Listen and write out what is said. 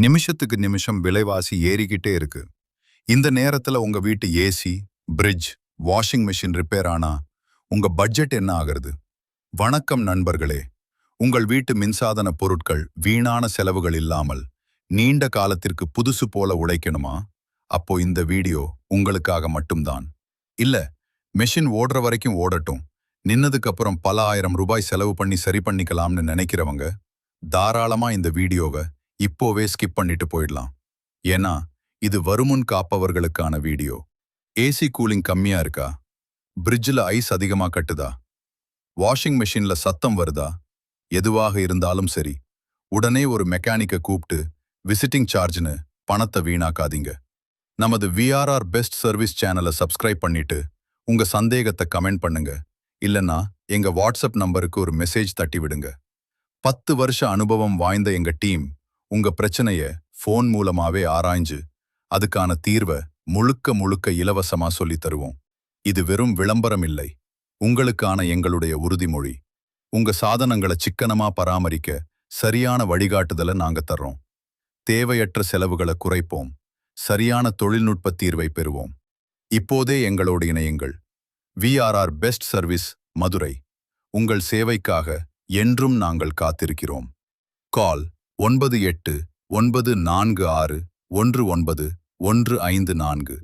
நிமிஷத்துக்கு நிமிஷம் விலைவாசி ஏறிக்கிட்டே இருக்கு. இந்த நேரத்துல உங்க வீட்டு AC, fridge, washing machine repair ஆனா உங்க பட்ஜெட் என்ன ஆகிறது? வணக்கம் நண்பர்களே. உங்கள் வீட்டு மின்சாதன பொருட்கள் வீணான செலவுகள் இல்லாமல் நீண்ட காலத்திற்கு புதுசு போல உழைக்கணுமா? அப்போ இந்த வீடியோ உங்களுக்காக மட்டும்தான். இல்ல, மெஷின் ஓடுற வரைக்கும் ஓடட்டும், நின்னதுக்கு அப்புறம் பல ஆயிரம் ரூபாய் செலவு பண்ணி சரி பண்ணிக்கலாம்னு நினைக்கிறவங்க தாராளமா இந்த வீடியோவை இப்போவே ஸ்கிப் பண்ணிட்டு போயிடலாம். ஏன்னா இது வருமுன் காப்பவர்களுக்கான வீடியோ. ஏசி கூலிங் கம்மியா இருக்கா? பிரிட்ஜில் ஐஸ் அதிகமா கட்டுதா? வாஷிங் மெஷின்ல சத்தம் வருதா? எதுவாக இருந்தாலும் சரி, உடனே ஒரு மெக்கானிக்கை கூப்பிட்டு விசிட்டிங் சார்ஜ்னு பணத்தை வீணாக்காதீங்க. நமது விஆர்ஆர் பெஸ்ட் சர்வீஸ் சேனலை சப்ஸ்கிரைப் பண்ணிட்டு உங்க சந்தேகத்தை கமெண்ட் பண்ணுங்க. இல்லைன்னா எங்க வாட்ஸ்அப் நம்பருக்கு ஒரு மெசேஜ் தட்டி விடுங்க. 10 வருஷ அனுபவம் வாய்ந்த எங்க டீம் உங்க பிரச்சனைய ஃபோன் மூலமாவே ஆராய்ஞ்சு அதுக்கான தீர்வை முழுக்க முழுக்க இலவசமா சொல்லித் தருவோம். இது வெறும் விளம்பரம் இல்லை, உங்களுக்கான எங்களுடைய உறுதிமொழி. உங்க சாதனங்களை சிக்கனமா பராமரிக்க சரியான வழிகாட்டுதலை நாங்க தர்றோம். தேவையற்ற செலவுகளை குறைப்போம். சரியான தொழில்நுட்ப தீர்வை பெறுவோம். இப்போதே எங்களோடு இணையுங்கள். VRR best service, Madurai. உங்கள் சேவைக்காக என்றும் நாங்கள் காத்திருக்கிறோம். கால் 9894619154.